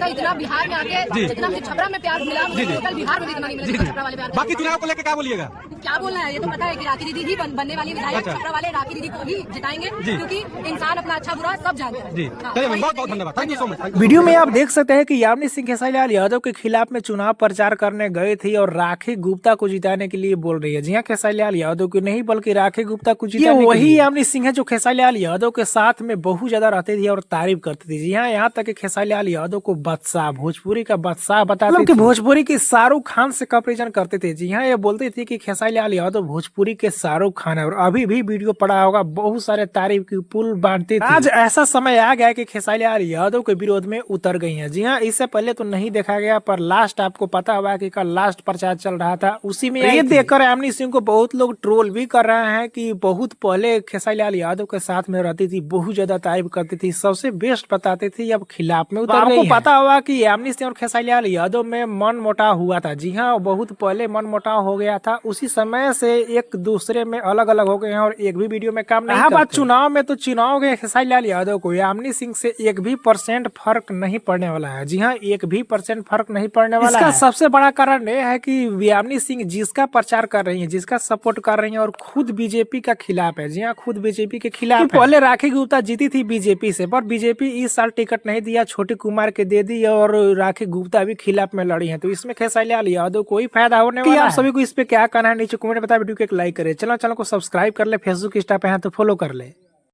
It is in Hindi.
का इतना बिहार में आके जितना मुझे छपरा में प्यार मिला, टोटल बिहार में भी इतना नहीं मिला छपरा वाले प्यार। बाकी चुनाव को लेकर क्या बोलिएगा? क्या बोलना है, ये तो पता है कि राखी दीदी ही बनने वाली विधायक। छपरा वाले राखी दीदी को ही जिताएंगे क्योंकि इंसान अपना अच्छा बुरा सब जानते हैं। चलिए मैम, बहुत बहुत धन्यवाद, thank you so much. Video में आप देख सकते हैं कि यामिनी सिंह खेसारीलाल यादव के खिलाफ में चुनाव प्रचार करने गए थे और राखी गुप्ता को जिताने के लिए बोल रही है। जी हाँ, खेसारीलाल यादव को नहीं बल्कि राखी गुप्ता को जिताने। वही यामिनी सिंह है जो खेसारीलाल यादव के साथ में बहुत ज्यादा रहती थी और तारीफ करती थी। जी हाँ, यहाँ तक कि खेसारीलाल यादव को बादशाह, भोजपुरी का बादशाह बताते थे, भोजपुरी की शाहरुख खान से कंपेरिजन करते थे। जी हाँ, ये बोलती थी कि खेसारीलाल यादव भोजपुरी के शाहरुख खान है और अभी भी वीडियो पड़ा होगा, बहुत सारे तारीफ की पुल बांटती थी। आज ऐसा समय आ गया कि खेसारीलाल यादव के विरोध में उतर गई हैं। जी हाँ, इससे पहले तो नहीं देखा गया, पर लास्ट आपको पता हुआ कि कल लास्ट प्रचार चल रहा था, उसी में ये देखकर यामिनी सिंह को बहुत लोग ट्रोल भी कर रहे हैं कि बहुत पहले खेसारीलाल यादव के साथ में रहती थी, बहुत ज्यादा तारीफ करती थी, सबसे बेस्ट बताती थी, अब खिलाफ में उतर गई है। आपको पता हुआ कि यामिनी सिंह और खेसारीलाल यादव में मन मुटाव हुआ था। जी हाँ, बहुत पहले मन मुटाव हो गया था, उसी समय से एक दूसरे में अलग अलग हो गए हैं और एक भी वीडियो में काम नहीं करते। बात चुनाव में तो चुनाव के खेसारीलाल यादव को यामिनी सिंह से 1% फर्क नहीं पड़ने वाला है। जी हाँ, 1% फर्क नहीं पड़ने वाला है। इसका सबसे बड़ा कारण यह है कि यामिनी सिंह जिसका प्रचार कर रही है, जिसका सपोर्ट कर रही है और खुद बीजेपी का खिलाफ है। जी हाँ, खुद बीजेपी के खिलाफ है। पहले राखी गुप्ता जीती थी बीजेपी से, पर बीजेपी इस साल टिकट नहीं दिया, छोटी कुमार के दे दी और राखी गुप्ता भी खिलाफ में लड़ी है, तो इसमें खेसारीलाल यादव को ही फायदा होने वाला है। आप सभी को इस पे क्या कहना है नीचे कमेंट में बताएं, वीडियो को एक लाइक करें, चैनल को सब्सक्राइब कर ले, फेसबुक इंस्टा पे है तो फॉलो कर ले।